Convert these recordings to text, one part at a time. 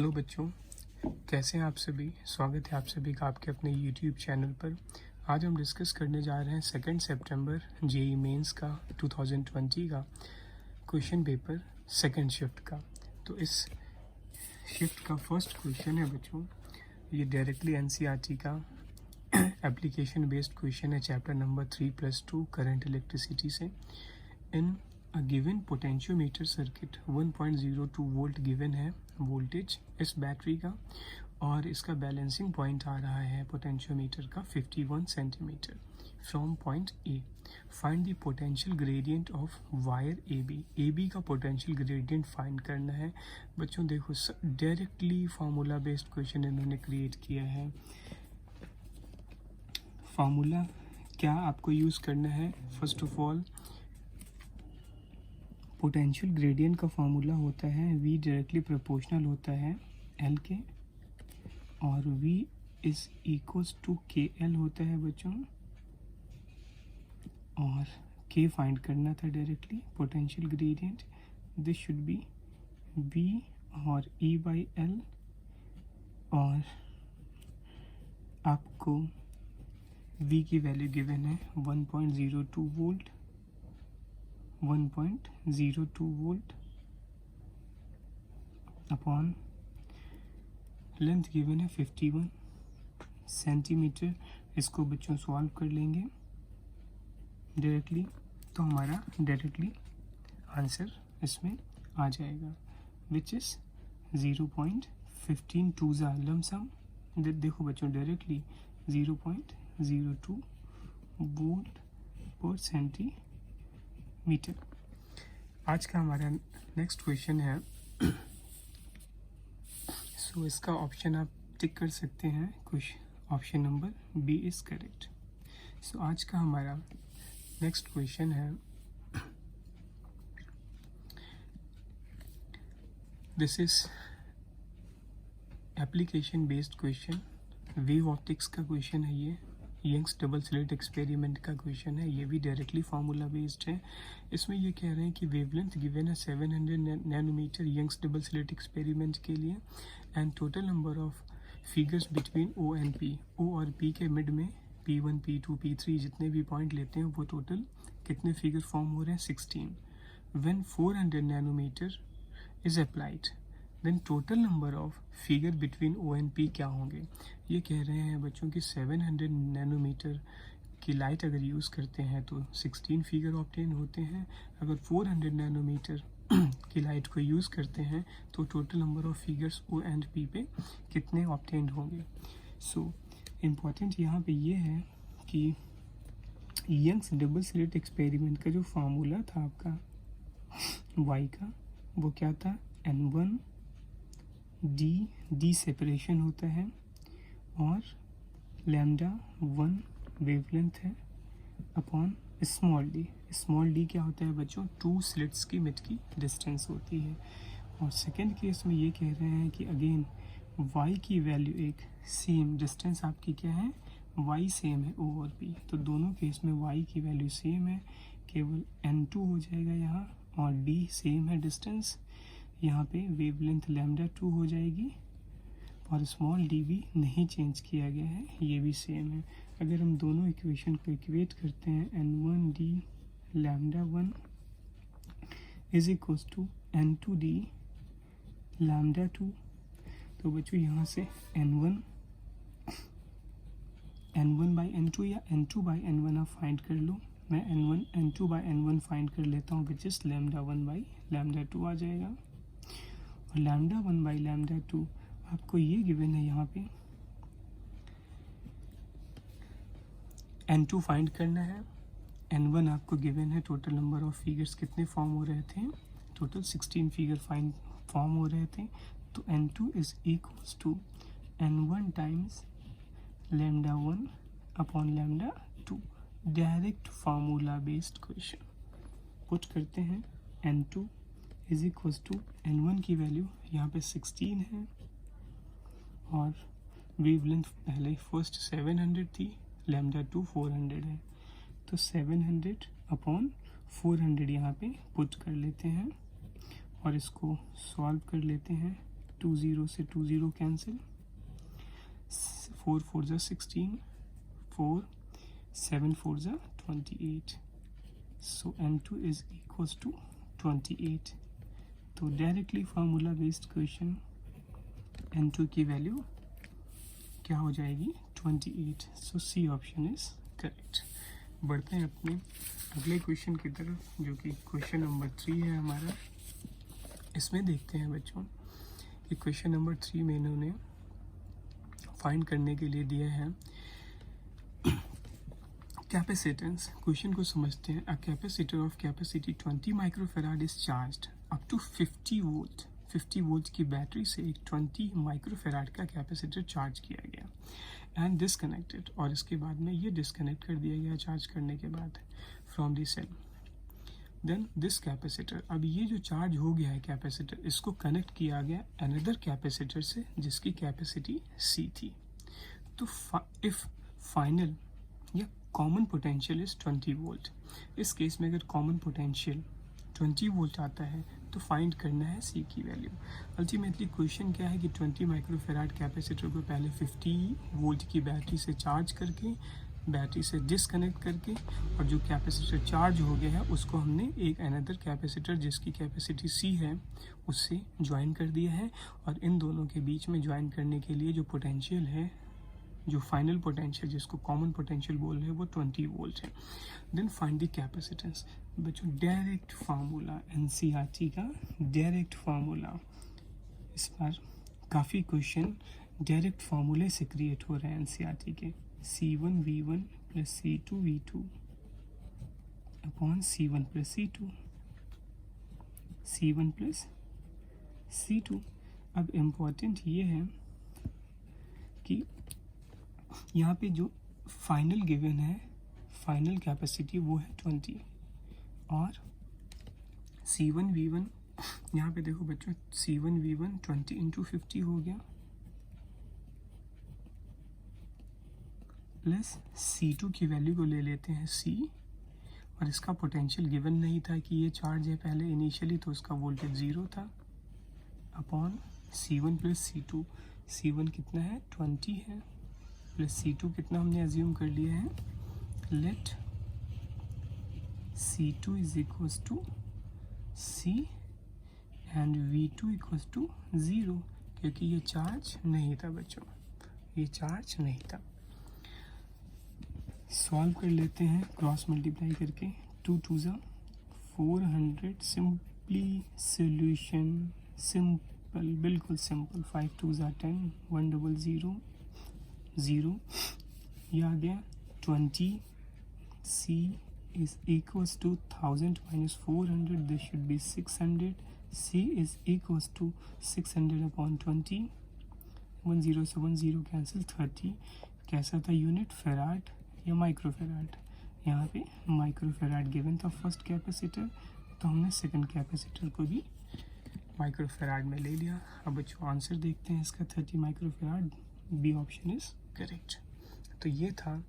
Hello बच्चों, कैसे हैं आप सभी। स्वागत है आप सभी का आपके अपने यूट्यूब चैनल पर। आज हम डिस्कस करने जा रहे हैं 2 सितंबर जेई मेंस का 2020 का क्वेश्चन पेपर सेकंड शिफ्ट का। तो इस शिफ्ट का फर्स्ट क्वेश्चन है बच्चों, ये डायरेक्टली एनसीईआरटी का एप्लीकेशन बेस्ड क्वेश्चन है, चैप्टर नंबर 3+2 करंट इलेक्ट्रिसिटी से। In a given potentiometer circuit 1.02 volt given है वोल्टेज इस बैटरी का, और इसका बैलेंसिंग पॉइंट आ रहा है पोटेंशियोमीटर का 51 centimetre from point A. Find the potential gradient of wire A B का पोटेंशियल ग्रेडियंट फाइंड करना है। बच्चों देखो, डायरेक्टली फार्मूला बेस्ड क्वेश्चन इन्होंने क्रिएट किया है। फार्मूला क्या आपको यूज़ करना है? First of all potential gradient का फार्मूला होता है V डायरेक्टली प्रोपोर्शनल होता है L के, और V is equals to KL होता है बच्चों, और K फाइंड करना था directly potential gradient. This should be V और E/L, और आपको V की वैल्यू गिवन है 1.02 volt 1.02 volt upon length given है 51 सेंटीमीटर। इसको बच्चों सॉल्व कर लेंगे डायरेक्टली, तो हमारा डायरेक्टली आंसर इसमें आ जाएगा, विच इज़ 0.15 लमसम। देखो बच्चों, डायरेक्टली 0.02 वोल्ट पर सेंटीमीटर। आज का हमारा नेक्स्ट क्वेश्चन है सो इसका ऑप्शन आप टिक कर सकते हैं, question option number B is correct. So आज का हमारा नेक्स्ट क्वेश्चन है, this is application based question, wave optics का क्वेश्चन है ये, यंग्स डबल स्लिट एक्सपेरिमेंट का क्वेश्चन है, ये भी डायरेक्टली फार्मूला बेस्ड है। इसमें ये कह रहे हैं कि वेवलेंथ गिवन है 700 nanometre Young's double slit experiment के लिए, and total number of figures between O and P. O और पी के मिड में P1 P2 P3 जितने भी पॉइंट लेते हैं वो टोटल कितने फिगर फॉर्म हो रहे हैं? 16। When 400 nanometre is applied then total number of figure between O and P क्या होंगे? ये कह रहे हैं बच्चों कि 700 नैनोमीटर की लाइट अगर यूज़ करते हैं तो 16 फिगर ऑब्टेन होते हैं। अगर 400 नैनोमीटर की लाइट को यूज़ करते हैं तो total number of figures O and P पे कितने ऑब्टेन होंगे? सो इम्पॉर्टेंट यहाँ पे ये है कि यंग्स डबल स्लिट एक्सपेरिमेंट का जो फार्मूला था आपका y का, वो क्या था? N1 D सेपरेशन होता है, और लैम्डा 1 वेवलेंथ है अपॉन स्मॉल d क्या होता है बच्चों? 2 स्लिट्स की मिड की डिस्टेंस होती है। और सेकेंड केस में ये कह रहे हैं कि अगेन y की वैल्यू एक सेम, डिस्टेंस आपकी क्या है? y सेम है o और p, तो दोनों केस में y की वैल्यू सेम है, केवल N2 हो जाएगा यहाँ, और d सेम है डिस्टेंस, यहाँ पे वेवलेंथ लैम्डा 2 हो जाएगी, और स्मॉल d भी नहीं चेंज किया गया है, ये भी सेम है। अगर हम दोनों इक्वेशन को इक्वेट करते हैं, N1 d lambda 1 is equals to N2 d lambda 2, तो बच्चों यहाँ से N1 बाई N2 या N2 बाई N1 आप फाइंड कर लो। मैं N2 बाई N1 फाइंड कर लेता हूँ, which is lambda 1 by lambda 2 आ जाएगा। और लैम्डा 1 बाई लैम्डा 2 आपको ये गिवन है, यहाँ पे N2 फाइंड करना है, N1 आपको गिवन है, टोटल नंबर ऑफ फिगर्स कितने फॉर्म हो रहे थे? टोटल 16 फिगर फॉर्म हो रहे थे, तो N2 is equals to N1 times lambda 1 upon lambda 2। Direct formula based question put करते हैं, N2 is equals to N1 की वैल्यू यहाँ पे 16 है, और वेवलेंथ पहले फर्स्ट 700 थी, लैम्डा 2 400 है, तो 700 अपॉन 400 यहाँ पे पुट कर लेते हैं, और इसको सॉल्व कर लेते हैं 2 0 से 2 0 cancel, 4 4 16, 4 7 4 28, so n2 is equals to 28. तो directly formula based question n2 की वैल्यू क्या हो जाएगी 28. सो सी ऑप्शन इज करेक्ट. बढ़ते हैं अपने अगले क्वेश्चन की तरफ जो कि क्वेश्चन नंबर 3 है हमारा. इसमें देखते हैं बच्चों कि क्वेश्चन नंबर 3 में इन्होंने फाइंड करने के लिए दिया है कैपेसिटेंस. क्वेश्चन को समझते हैं. A capacitor of capacity 20 microfarad is charged up to 50 volt. 50 volt की बैटरी से एक 20 माइक्रोफेराड का कैपेसिटर चार्ज किया गया एंड डिसकनेक्टेड, और इसके बाद में ये डिसकनेक्ट कर दिया गया चार्ज करने के बाद from the cell. Then this capacitor, अब ये जो चार्ज हो गया है कैपेसिटर, इसको कनेक्ट किया गया अनदर कैपेसिटर से जिसकी कैपेसिटी C थी. तो इफ फाइनल या कॉमन पोटेंशियल इज 20 वोल्ट. इस केस में अगर कॉमन पोटेंशियल 20 वोल्ट आता है तो फाइंड करना है C की वैल्यू. अल्टीमेटली क्वेश्चन क्या है कि 20 माइक्रोफेराड कैपेसिटर को पहले 50 वोल्ट की बैटरी से चार्ज करके, बैटरी से डिसकनेक्ट करके, और जो कैपेसिटर चार्ज हो गया है उसको हमने एक अनदर कैपेसिटर जिसकी कैपेसिटी C है उससे ज्वाइन कर दिया है. और इन दोनों के बीच में ज्वाइन करने के लिए जो पोटेंशियल है, जो फाइनल पोटेंशियल जिसको कॉमन पोटेंशियल बोल रहे हैं, वो 20 वोल्ट है. Then find the capacitance. बच्चों डायरेक्ट फार्मूला, एनसीईआरटी का डायरेक्ट फार्मूला. इस बार काफ़ी क्वेश्चन डायरेक्ट फार्मूले से क्रिएट हो रहे हैं एनसीईआरटी के. C1 V1 plus C2 V2 upon C1 plus C2, C1 plus C2. अब इम्पोर्टेंट ये है कि यहाँ पे जो फाइनल गिवन है, फाइनल कैपेसिटी वो है 20, और C1 V1 यहाँ पे देखो बच्चों, C1 V1 20 इंटू 50 हो गया, प्लस C2 की वैल्यू को ले लेते हैं C, और इसका पोटेंशियल गिवन नहीं था कि ये चार्ज है पहले इनिशियली, तो उसका वोल्टेज 0 था, upon C1 plus C2. C1 कितना है 20 है, प्लस C2 कितना हमने एज्यूम कर लिया है, let C2 is equals to C and V2 equals to 0, क्योंकि ये चार्ज नहीं था बच्चों, ये चार्ज नहीं था. सॉल्व कर लेते हैं क्रॉस मल्टीप्लाई करके. 2 2 400. सिंपली सोल्यूशन, सिंपल, बिल्कुल सिंपल. 5 2 10, 1 0 0 0. ये आ गया 20. C is equals to 1000 minus 400, this should be 600. C is equals to 600 upon 20. 1 0 से 1 0 कैंसिल, 30. कैसा था यूनिट, फेराड या माइक्रोफेराड? यहाँ पे माइक्रोफेराड गिवन था फर्स्ट कैपेसिटर, तो हमने सेकंड कैपेसिटर को भी माइक्रोफेराड में ले लिया. अब बच्चों आंसर देखते हैं इसका, 30 microfarad. B option is correct. तो ये था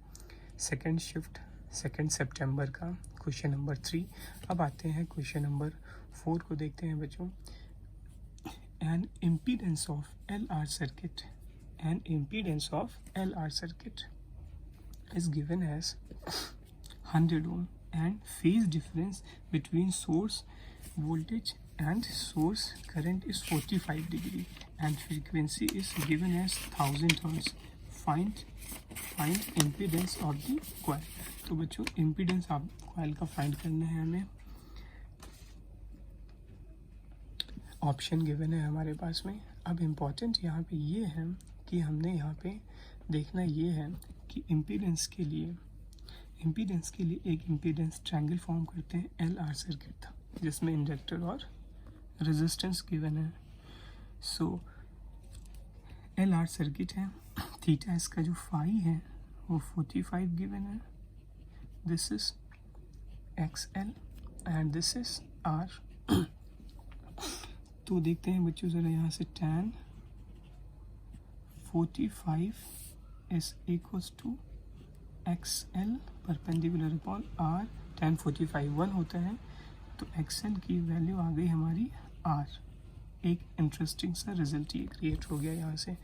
सेकंड शिफ्ट 2 सितंबर का क्वेश्चन नंबर 3. अब आते हैं क्वेश्चन नंबर 4 को देखते हैं बच्चों. An impedance of LR circuit, an impedance of LR circuit is given as 100 ohm and phase difference between source voltage and source current is 45 degree and frequency is given as 1000 hertz. Find impedance of the coil. तो बच्चों impedance of coil का find करना है हमें. Option given है हमारे पास में. अब इम्पॉर्टेंट यहाँ पे ये है कि हमने यहाँ पे देखना ये है कि इम्पीडेंस के लिए एक इम्पीडेंस ट्रायंगल फॉर्म करते हैं. LR सर्किट था जिसमें इंडक्टर और रेजिस्टेंस गिवन है. सो LR सर्किट है, थीटा इसका जो फाई है वो 45 गिवन है. This is XL and this is R. तो देखते हैं बच्चों ज़रा यहाँ से, tan 45 is equals to XL perpendicular upon R. tan 45 1 होता है, तो XL की वैल्यू आ गई हमारी R. एक इंटरेस्टिंग सा रिजल्ट ये क्रिएट हो गया यहाँ से।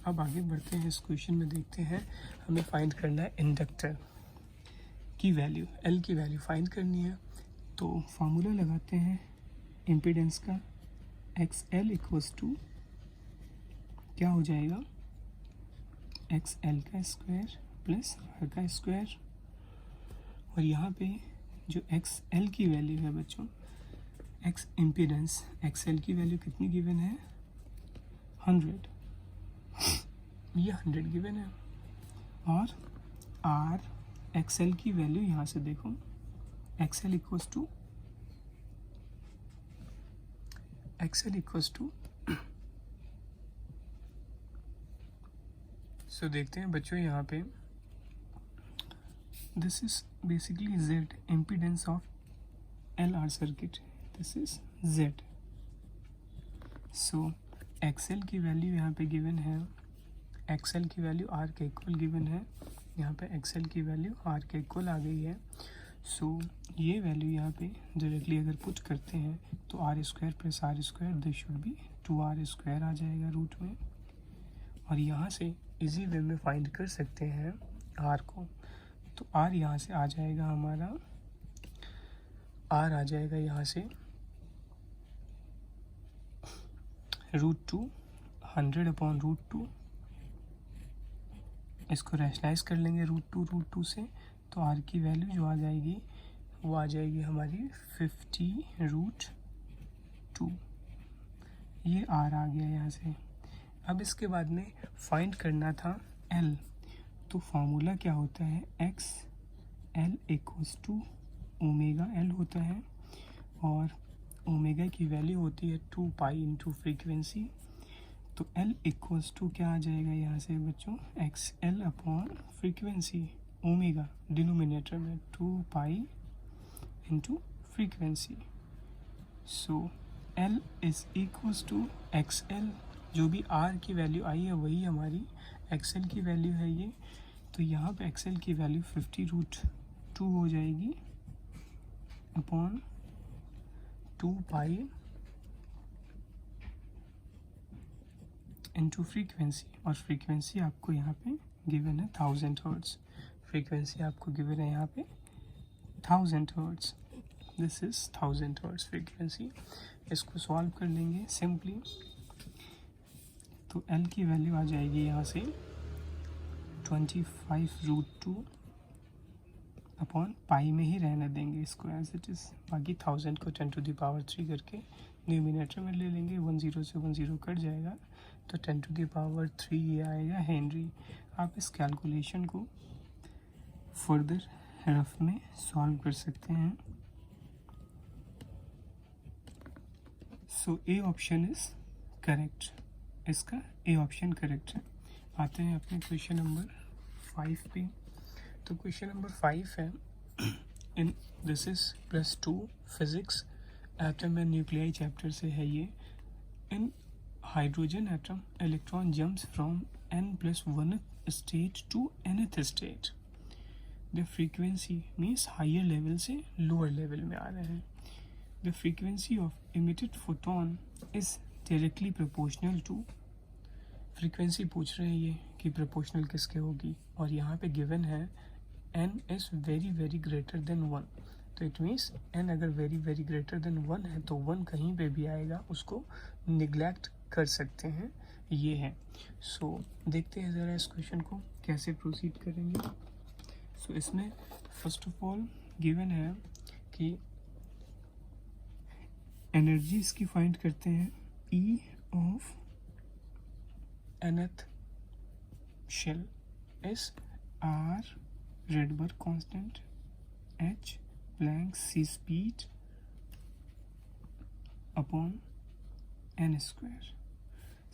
अब आगे बढ़ते हैं, इस क्वेश्चन में देखते हैं हमें फाइंड करना है इंडक्टर की वैल्यू, एल की वैल्यू फाइंड करनी है। तो फार्मूला लगाते हैं इम्पीडेंस का, एक्स एल इक्वल्स टू क्या हो जाएगा, एक्स एल का स्क्वायर प्लस आर का स्क्वायर। और यहाँ पे जो एक्स एल की वैल्यू है बच्चों, एक्स इम्पीडेंस एक्स एल की वैल्यू कितनी गिवन है, 100, ये 100 गिवन है। और आर एक्स एल की वैल्यू यहाँ से देखो, एक्स एल इक्वल्स टू सो देखते हैं बच्चों यहाँ पे, this is basically Z impedance of L R circuit, this is Z. So XL की वैल्यू यहाँ पे गिवन है, एक्सएल की वैल्यू आर के इक्वल गिवन है, यहाँ पे एक्सएल की वैल्यू आर के इक्वल आ गई है। सो ये वैल्यू यहाँ पे डायरेक्टली अगर पुट करते हैं तो r square plus are square this should be 2r square आ जाएगा रूट में। और यहाँ से इजी वे में फाइंड कर सकते हैं आर को, तो आर यहाँ से आ जाएगा हमारा, आर आ जाएगा यहाँ से √2, 100 अपॉन √2, इसको रैशनलाइज कर लेंगे √2 से, तो आर की वैल्यू जो आ जाएगी वो आ जाएगी हमारी 50√2, ये आर आ गया यहाँ से। अब इसके बाद में फाइंड करना था एल, तो फॉर्मूला क्या होता है, X L equals to omega L होता है, और ओमेगा की वैल्यू होती है 2 पाई इंटू फ्रीक्वेंसी। तो एल इक्वल्स टू क्या आ जाएगा यहाँ से बच्चों, X L upon frequency, omega denominator में 2 pi into frequency. So L is equals to X L, जो भी आर की वैल्यू आई है वही हमारी एक्स एल की वैल्यू है ये। तो यहाँ पे एक्स एल की वैल्यू 50√2 हो जाएगी अपॉन 2 पाई इंटू फ्रीक्वेंसी, और फ्रीक्वेंसी आपको यहाँ पे गिवन है 1000 हर्ट्ज, फ्रीक्वेंसी आपको गिवन है यहाँ पे 1000 hertz, this is 1000 hertz frequency. इसको सॉल्व कर लेंगे सिंपली, तो एल की वैल्यू आ जाएगी यहाँ से 25√2 अपॉन पाई में ही रहने देंगे इसको एज इट इज़, बाकी 1000 को 10⁻³ करके न्यूमिनेटर में ले लेंगे, 10 से 10 कट जाएगा तो 10⁻³ ये आएगा हेनरी। आप इस कैलकुलेशन को फर्दर रफ में सॉल्व कर सकते हैं। सो ए ऑप्शन इज करेक्ट, इसका ए ऑप्शन करेक्ट है। आते हैं अपने क्वेश्चन नंबर 5 पे। तो क्वेश्चन नंबर 5 है, in this is +2 physics atom and nuclei chapter से है ये। In hydrogen atom electron jumps from n+1 state to nth state, the frequency means higher level से लोअर लेवल में आ रहे हैं। The frequency of emitted photon is directly proportional to, frequency पूछ रहे हैं ये कि प्रोपोर्शनल किसके होगी, और यहाँ पे गिवन है n is very very greater than 1, तो इट मीन्स n अगर वेरी वेरी ग्रेटर देन 1 है तो 1 कहीं पे भी आएगा, उसको निगलेक्ट कर सकते हैं, ये है। सो देखते हैं ज़रा इस क्वेश्चन को कैसे प्रोसीड करेंगे। सो इसमें फर्स्ट ऑफ ऑल गिवन है कि एनर्जी इसकी फाइंड करते हैं, E of nth shell is R Rydberg constant, H Planck c speed upon n square।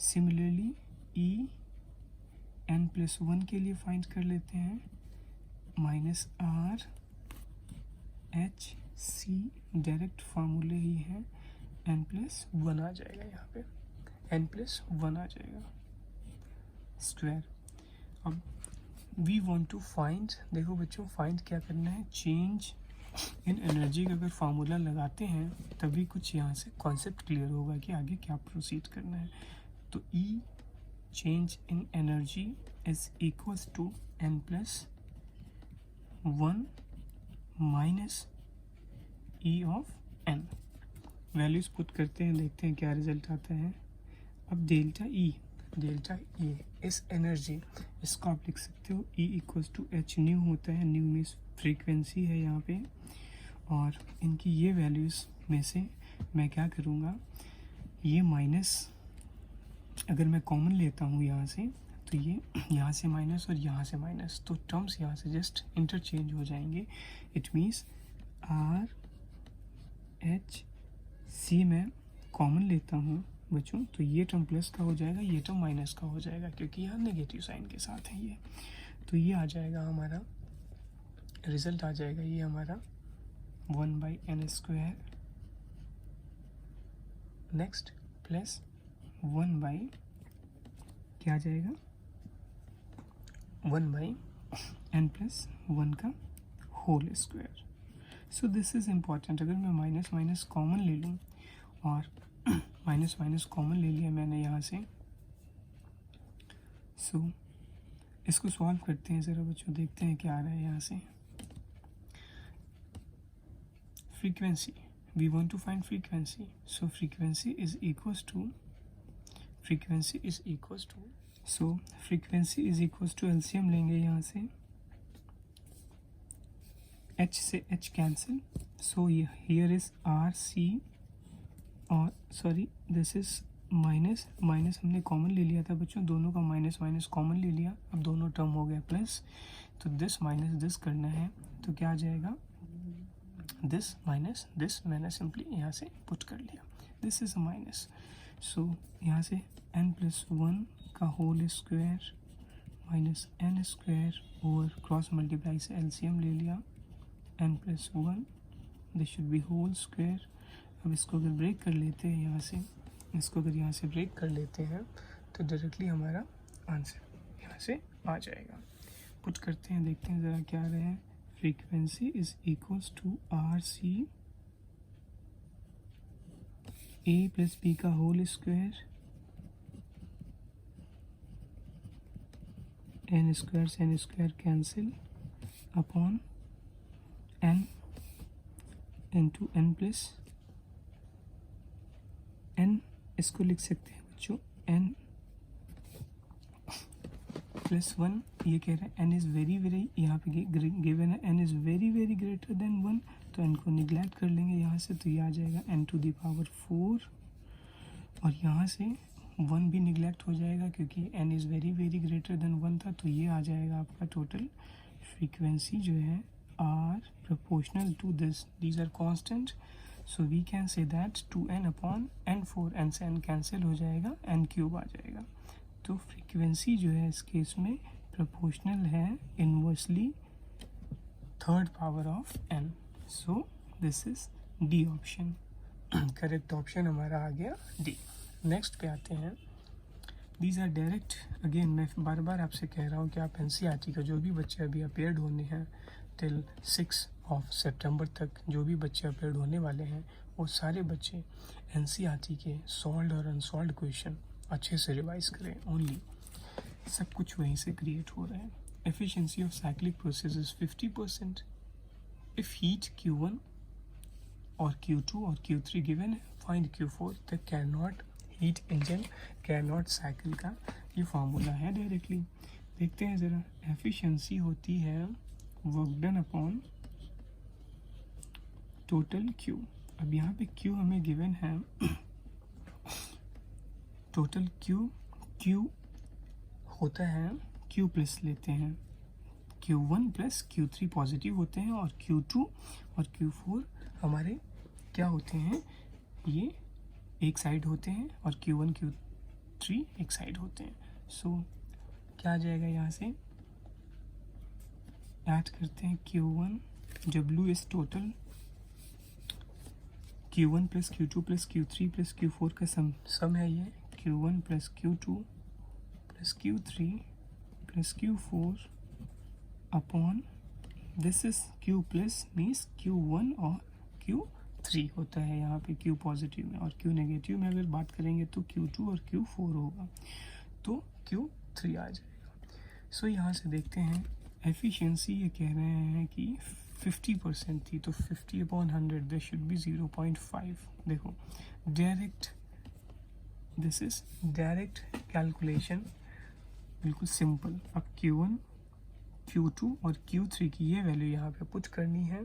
Similarly E n+1 के लिए फाइंड कर लेते हैं, -R H C डायरेक्ट फार्मूले ही है, n+1 आ जाएगा, यहाँ पे n+1 आ जाएगा स्क्वायर। अब वी वांट टू फाइंड, देखो बच्चों फाइंड क्या करना है, चेंज इन एनर्जी का अगर फार्मूला लगाते हैं तभी कुछ यहाँ से कॉन्सेप्ट क्लियर होगा कि आगे क्या प्रोसीड करना है। तो E change in energy is equals to n plus 1 minus E of n। Values put करते हैं, देखते हैं क्या रिजल्ट आता है। अब डेल्टा ई इस एनर्जी, इसको आप लिख सकते हो E equals to H nu होता है, न्यू मीन्स फ्रीक्वेंसी है यहाँ पे। और इनकी ये वैल्यूज़ में से मैं क्या करूँगा, ये माइनस अगर मैं कॉमन लेता हूँ यहाँ से, तो ये यहाँ से माइनस और यहाँ से माइनस, तो टर्म्स यहाँ से जस्ट इंटरचेंज हो जाएंगे। It means R H C में कॉमन लेता हूँ बच्चों, तो ये टर्म प्लस का हो जाएगा, ये टर्म माइनस का हो जाएगा, क्योंकि यहाँ नेगेटिव साइन के साथ है ये। तो ये आ जाएगा हमारा रिजल्ट, आ जाएगा ये हमारा 1/n², नेक्स्ट प्लस 1/ क्या आ जाएगा 1/n+1 का whole square. So this is important. अगर मैं माइनस माइनस कॉमन ले लूँ, और माइनस माइनस कॉमन ले लिया मैंने यहाँ से, सो इसको सॉल्व करते हैं ज़रा बच्चों, देखते हैं क्या आ रहा है यहाँ से। Frequency, we want to find frequency, so frequency is equals to LCM लेंगे यहाँ से, h से h cancel, so here is R C, और सॉरी दिस इज माइनस हमने कॉमन ले लिया था बच्चों, दोनों का माइनस माइनस कॉमन ले लिया, अब दोनों टर्म हो गया प्लस, तो दिस माइनस दिस करना है, तो क्या आ जाएगा दिस माइनस दिस, मैंने सिंपली यहाँ से पुट कर लिया, this is a minus. So यहाँ से n+1 का whole square minus n² over cross multiply से एलसीएम ले लिया, n+1, this should be whole square. अब इसको अगर ब्रेक कर लेते हैं यहाँ से, इसको अगर यहाँ से ब्रेक कर लेते हैं, तो डायरेक्टली हमारा आंसर यहाँ से आ जाएगा। पुट करते हैं, देखते हैं ज़रा क्या आ रहा है। Frequency is equals to R C A plus B का होल स्क्वायर, n² से n² cancel, upon n into n+n, इसको लिख सकते हैं बच्चों n+1। ये कह रहा है n इज़ वेरी वेरी, यहाँ पे गिवन है n is very very greater than 1, तो n को निगलेक्ट कर लेंगे यहाँ से, तो ये आ जाएगा n⁴, और यहाँ से 1 भी निगलेक्ट हो जाएगा क्योंकि n is very very greater than 1 था, तो ये आ जाएगा आपका टोटल फ्रीक्वेंसी जो है are proportional to this, these are constant, so we can say that 2n/n4, n से n कैंसिल हो जाएगा, n³ आ जाएगा। तो फ्रीक्वेंसी जो है इस केस में प्रोपोर्शनल है inversely third power of n, so this is D option, correct option हमारा आ गया डी। नेक्स्ट पे आते हैं, दीज आर डायरेक्ट, अगेन मैं बार बार आपसे कह रहा हूँ कि आप NCERT का जो भी बच्चे अभी अपेयर्ड होने हैं टिल 6 सितंबर तक, जो भी बच्चे अपेयर्ड होने वाले हैं, वो सारे बच्चे NCERT के सॉल्व्ड और अनसॉल्व्ड क्वेश्चन अच्छे से रिवाइज करें। ओनली सब कुछ वहीं से क्रिएट हो रहा है। Efficiency of cyclic process is 50%। If heat Q1 और Q2 और Q3 गिवन है, find Q4, the can not heat engine can not cycle का ये फार्मूला है डायरेक्टली। देखते हैं ज़रा, एफिशिएंसी होती है work done upon total Q। अब यहाँ पे Q हमें गिवन है टोटल Q होता है, Q प्लस लेते हैं, Q1 प्लस Q3 पॉजिटिव होते हैं, और Q2 और Q4 हमारे क्या होते हैं, ये एक साइड होते हैं, और Q1 Q3 एक साइड होते हैं। सो क्या आ जाएगा, यहाँ से ऐड करते हैं Q1, W is total Q1 plus Q2 plus Q3 plus Q4 का सम है ये, Q1 plus Q2 plus Q3 plus Q4 upon this is Q plus means Q1 और Q3 होता है यहाँ पे, Q पॉजिटिव में, और Q नेगेटिव में अगर बात करेंगे तो Q2 और Q4 होगा, तो Q3 आ जाएगा। सो यहाँ से देखते हैं एफिशिएंसी, ये कह रहे हैं कि 50% थी, तो 50/100 दिस शुड बी 0.5। देखो direct, this is direct calculation, बिल्कुल सिंपल। अब Q1, Q2 और Q3 की ये वैल्यू यहाँ पे पुट करनी है,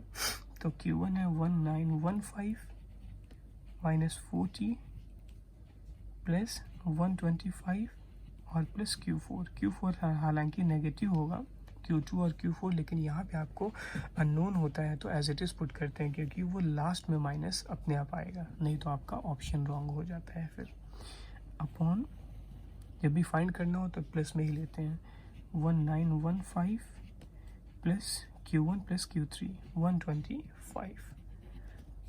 तो Q1 है 1915 माइनस 40 प्लस 125 और प्लस Q4 हालांकि नेगेटिव होगा Q2 और Q4, लेकिन यहाँ पे आपको अननोन होता है तो एज इट इज़ पुट करते हैं, क्योंकि वो लास्ट में माइनस अपने आप आएगा, नहीं तो आपका ऑप्शन रॉन्ग हो जाता है। फिर अपॉन, जब भी फाइंड करना हो तो प्लस में ही लेते हैं, 1915 प्लस Q1 प्लस Q3 125,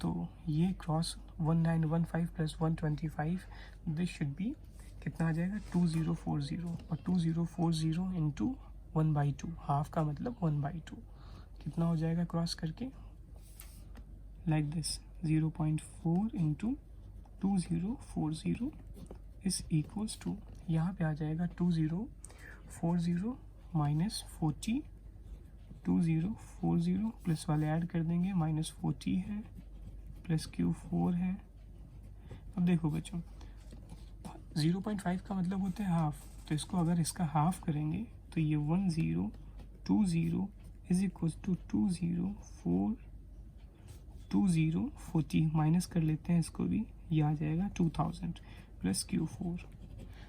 तो ये cross 1915 plus 125 this should B कितना आ जाएगा 2040, और 2040 इंटू 1/2, हाफ का मतलब 1/2, कितना हो जाएगा क्रॉस करके like this 0.4 into 2040 is equals to, यहाँ पे आ जाएगा 2040 माइनस 40, 2040 प्लस वाले ऐड कर देंगे, माइनस 40 है प्लस Q4 है। अब देखो बच्चों 0.5 का मतलब होता है हाफ, तो इसको अगर इसका हाफ करेंगे तो ये 1020 इज इक्वल टू 2040 माइनस कर लेते हैं इसको भी, ये आ जाएगा 2000 प्लस Q4।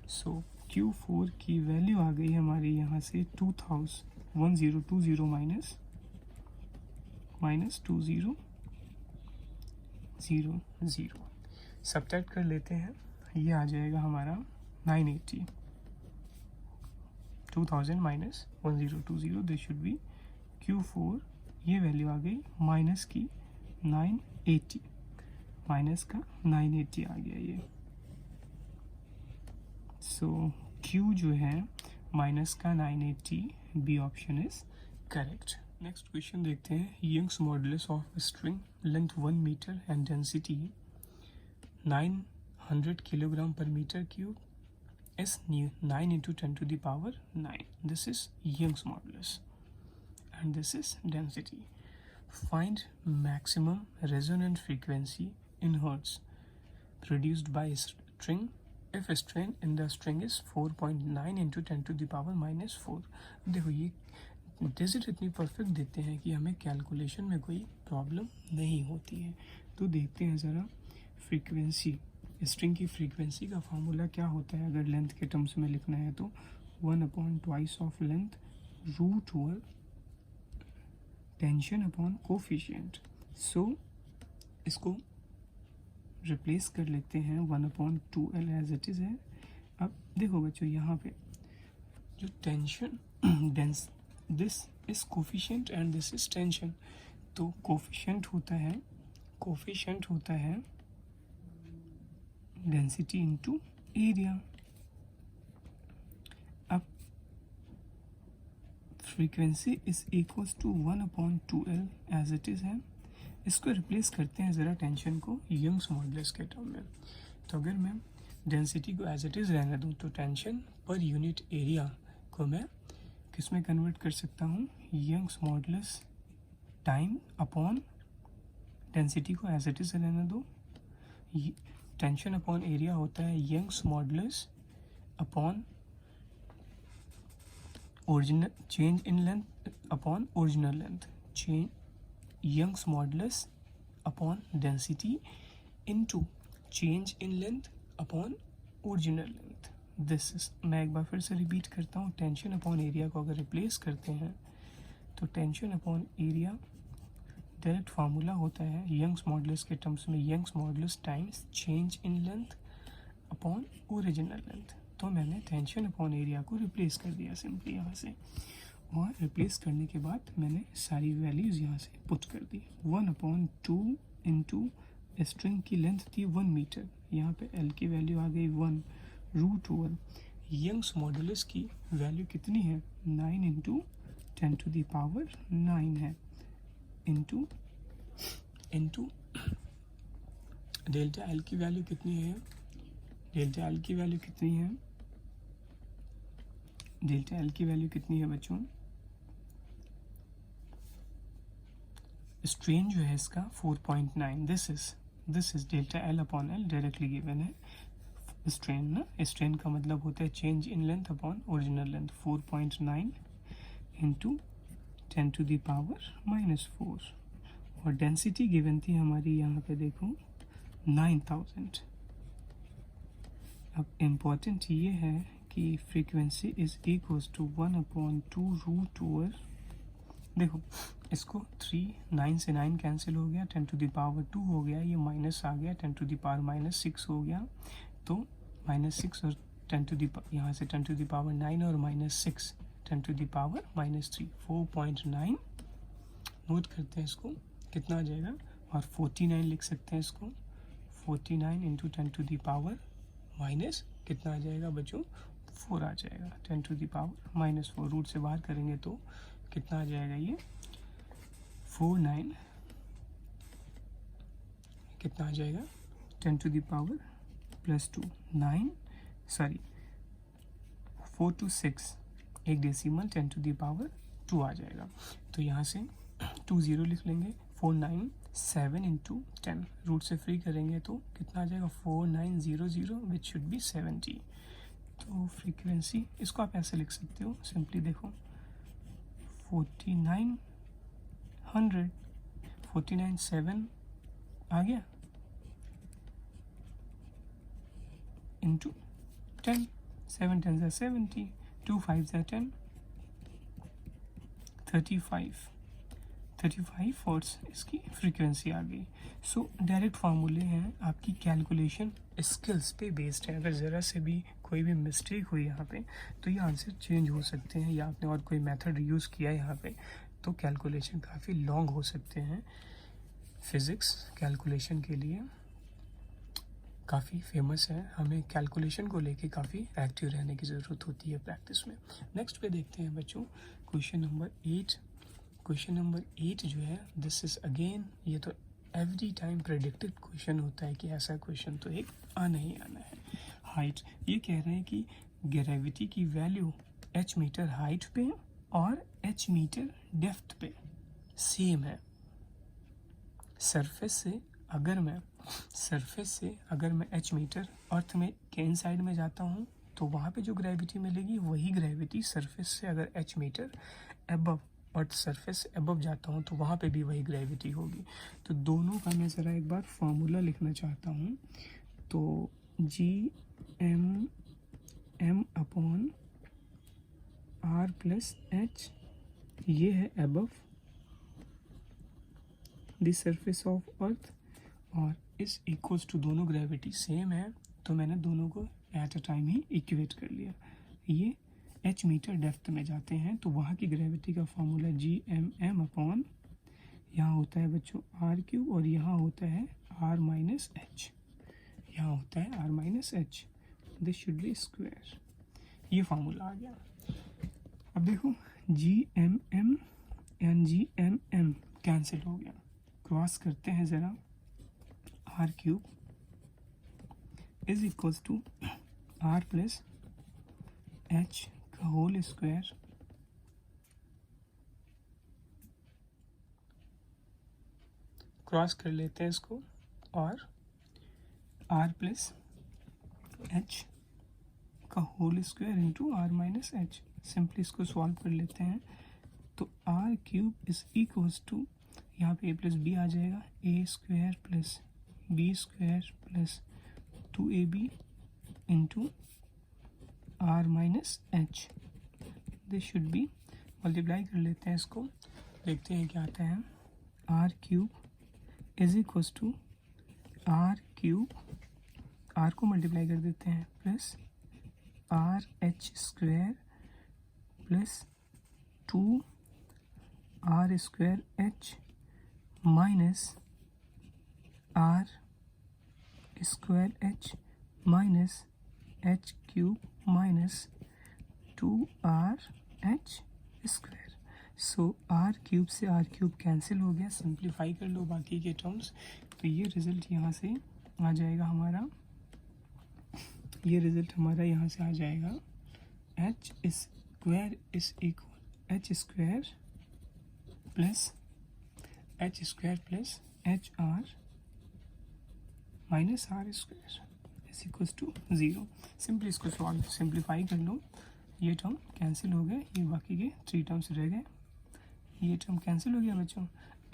सो Q4 की वैल्यू आ गई हमारी यहाँ से 2000, 1020 माइनस 2000, सब्ट्रैक्ट कर लेते हैं, ये आ जाएगा हमारा 980, 2000 minus 1020, this should B Q4, ये वैल्यू आ गई माइनस की 980, माइनस का 980 आ गया ये। सो Q जो है माइनस का 980, B option is correct. Next question देखते हैं, Young's modulus of string length 1 metre and density 900 kilogram per metre cube is 9 into 10 to the power 9. This is Young's modulus and this is density. Find maximum resonant frequency in hertz produced by a string if a strain in the string is 4.9 into 10 to the power minus 4. देखो ये digit इतनी perfect देते हैं कि हमें calculation में कोई problem नहीं होती है। तो देखते हैं ज़रा फ्रीक्वेंसी, स्ट्रिंग की फ्रीक्वेंसी का फार्मूला क्या होता है अगर लेंथ के टर्म्स में लिखना है, तो 1/2 of length root over tension upon coefficient. So इसको रिप्लेस कर लेते हैं 1/2L एज इट इज़ है। अब देखो बच्चों यहाँ पे जो tension dense, this is coefficient and this is tension, तो कोफिशिएंट होता है डेंसिटी इंटू एरिया। अब frequency is equals to 1/2L as it is है। इसको रिप्लेस करते हैं ज़रा टेंशन को यंग्स मॉडुलस के टर्म में। तो अगर मैं डेंसिटी को एज इट इज़ रहने दूँ तो टेंशन पर यूनिट एरिया को मैं किस में कन्वर्ट कर सकता हूँ, Young's modulus time upon density को एज इट इज़ रहने दो, टेंशन अपॉन एरिया होता है Young's modulus upon original change in length upon original length, change Young's modulus upon density into change in length upon original length. This is, मैं एक बार फिर से repeat करता हूँ, टेंशन अपॉन एरिया को अगर रिप्लेस करते हैं तो tension upon area direct formula होता है यंग्स मॉडुलस के टर्म्स में, Young's modulus times change in length upon original length. तो मैंने टेंशन अपॉन एरिया को रिप्लेस कर दिया सिंपली यहाँ से, और रिप्लेस करने के बाद मैंने सारी वैल्यूज़ यहाँ से पुट कर दी। 1/2 इंटू स्ट्रिंग की लेंथ थी 1 मीटर, यहाँ पे L की वैल्यू आ गई 1 रूट ओवर यंग्स मॉडुलस की वैल्यू कितनी है 9 इंटू 10 to the power 9 है, इंटू डेल्टा एल की वैल्यू कितनी है, डेल्टा एल की वैल्यू कितनी है, डेल्टा एल की वैल्यू कितनी है बच्चों, स्ट्रेन जो है इसका 4.9, this is delta L upon L directly given है। स्ट्रेन ना, स्ट्रेन का मतलब होता है change in length upon original length, 4.9 into 10 to the power -4, और डेंसिटी गिवन थी हमारी यहाँ पे देखो 9000। अब इम्पोर्टेंट ये है कि फ्रीक्वेंसी इज इक्वल्स टू 1/2 देखो इसको 3 9 से 9 कैंसिल हो गया, 10 टू द पावर 2 हो गया, ये माइनस आ गया, 10 टू द पावर -6 हो गया, तो -6 और 10 टू द यहाँ से 10 टू द पावर 9 और -6 10 टू द पावर -3, 4.9 नोट करते हैं इसको, कितना आ जाएगा, और 49 लिख सकते हैं इसको, 49 into 10 to the power minus कितना आ जाएगा बच्चों, 4 आ जाएगा, 10 टू द पावर -4, रूट से बाहर करेंगे तो कितना आ जाएगा, ये 49 कितना आ जाएगा, 10 to the power +2 9 sorry 4 to 6 एक डेसिमल 10 टू द पावर 2 आ जाएगा, तो यहाँ से 2 0 लिख लेंगे, 497 इंटू 10 रूट से फ्री करेंगे तो कितना आ जाएगा, 4900 विच शुड बी 70। तो फ्रीक्वेंसी इसको आप ऐसे लिख सकते हो, सिंपली देखो 4900 497 आ गया इंटू 10, 7 10 are 70, 2 5 are 10, 35 वॉट्स इसकी फ्रीक्वेंसी आ गई। सो डायरेक्ट फार्मूले हैं, आपकी कैलकुलेशन स्किल्स पे बेस्ड है, अगर ज़रा से भी कोई भी मिस्टेक हुई यहाँ पे तो ये आंसर चेंज हो सकते हैं, या आपने और कोई मेथड यूज़ किया यहाँ पे तो कैलकुलेशन काफ़ी लॉन्ग हो सकते हैं। फिज़िक्स कैलकुलेशन के लिए काफ़ी फेमस है, हमें कैलकुलेशन को लेके काफ़ी एक्टिव रहने की ज़रूरत होती है प्रैक्टिस में। नेक्स्ट पे देखते हैं बच्चों क्वेश्चन नंबर 8। क्वेश्चन नंबर 8 जो है दिस इज़ अगेन, ये तो एवरी टाइम प्रेडिक्टेड क्वेश्चन होता है कि ऐसा क्वेश्चन तो एक आना ही आना है। हाइट, ये कह रहे हैं कि ग्रेविटी की वैल्यू h मीटर हाइट पे और h मीटर डेप्थ पे सेम है। सरफेस से अगर मैं h मीटर अर्थ में के इनसाइड में जाता हूँ तो वहाँ पे जो ग्रेविटी मिलेगी वही ग्रेविटी सरफेस से अगर h metre above earth surface से अबव जाता हूँ तो वहाँ पे भी वही ग्रेविटी होगी। तो दोनों का मैं ज़रा एक बार फार्मूला लिखना चाहता हूँ, तो Gm अपॉन r+h ये है above the surface of earth, और इस इक्वल्स टू दोनों ग्रेविटी सेम है तो मैंने दोनों को at a time he equate कर लिया। ये h मीटर डेप्थ में जाते हैं तो वहाँ की ग्रेविटी का फॉर्मूला Gmm अपॉन यहाँ होता है बच्चों r³ और यहाँ होता है r-h, यहाँ होता है r-h, this should B square, ये फार्मूला आ गया। अब देखो Gmm एंड Gmm कैंसिल हो गया, क्रॉस करते हैं ज़रा, r³ is equals to r+h का होल स्क्वायर क्रॉस कर लेते हैं इसको, और r+h का whole square into r-h, simply इसको सॉल्व कर लेते हैं तो r³ इज इक्वल्स टू यहाँ पे a+b आ जाएगा, a² + b² + 2ab into r-h, this should B, multiply कर लेते हैं इसको, देखते हैं क्या आता है, r³ is equals to r³ r को मल्टीप्लाई कर देते हैं plus r-h² plus 2r² minus r² minus h³ minus 2r⁡h², so R cube से आर क्यूब कैंसिल हो गया, सिंप्लीफाई कर लो बाकी के टर्म्स, तो ये रिज़ल्ट यहाँ से आ जाएगा हमारा, ये रिज़ल्ट हमारा यहाँ से आ जाएगा H square is equal H square plus H R minus R square is equal to 0। Simply इसको सिंप्लीफाई कर लो, ये टर्म कैंसिल हो गए, ये बाकी के 3 टर्म्स रह गए, ये टर्म कैंसिल हो गया बच्चों,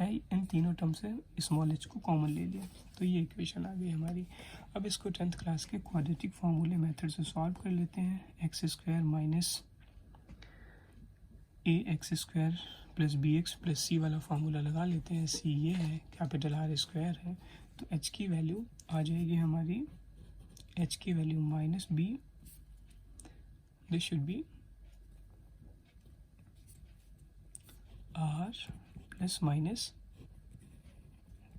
इन तीनों टर्म से स्मॉल एच को कॉमन ले लिया, तो ये इक्वेशन आ गई हमारी। अब इसको 10th क्लास के क्वाड्रेटिक फार्मूले मेथड से सॉल्व कर लेते हैं। X square minus a x square plus b x plus c वाला फार्मूला लगा लेते हैं। सी ये है, कैपिटल आर स्क्वायर है, तो एच की वैल्यू आ जाएगी हमारी, एच की value minus B, this should be R plus minus,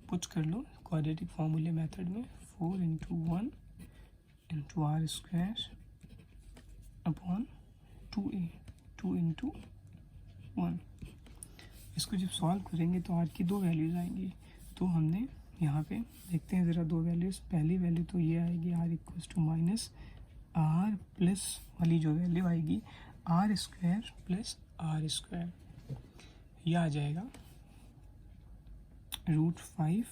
put कर लो क्वाड्रेटिक फार्मूले मेथड में, 4 into 1 into R square upon 2a, 2 into 1। इसको जब सॉल्व करेंगे तो आर की 2 वैल्यूज़ आएंगी, तो हमने यहाँ पे देखते हैं ज़रा 2 वैल्यूज़। पहली वैल्यू तो ये आएगी R equals to minus R plus वाली जो वैल्यू आएगी R square plus are square, यह आ जाएगा √5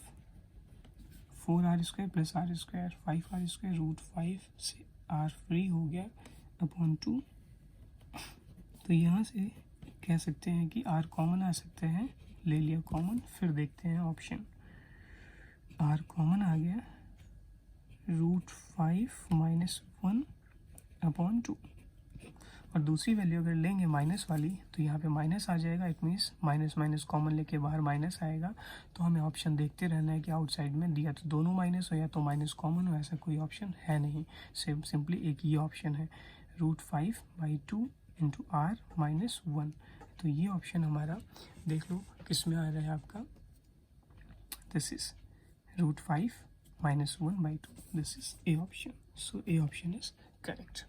4r square plus are square, 5r square √5 से r फ्री हो गया अपॉन 2। तो यहाँ से कह सकते हैं कि r कॉमन आ सकते हैं, ले लिया कॉमन, फिर देखते हैं ऑप्शन, r कॉमन आ गया, √5 माइनस 1 अपॉन 2, और दूसरी वैल्यू अगर लेंगे माइनस वाली तो यहाँ पे माइनस आ जाएगा, it means minus minus common लेके बाहर माइनस आएगा, तो हमें ऑप्शन देखते रहना है कि आउटसाइड में दिया तो दोनों माइनस हो या तो माइनस कॉमन हो, ऐसा कोई ऑप्शन है नहीं, सिंपली एक ही ऑप्शन है, √5/2 इंटू आर माइनस 1। तो ये ऑप्शन हमारा देख लो किस में आ रहा है आपका, this is √5 - 1/2, this is A option, so A option is correct.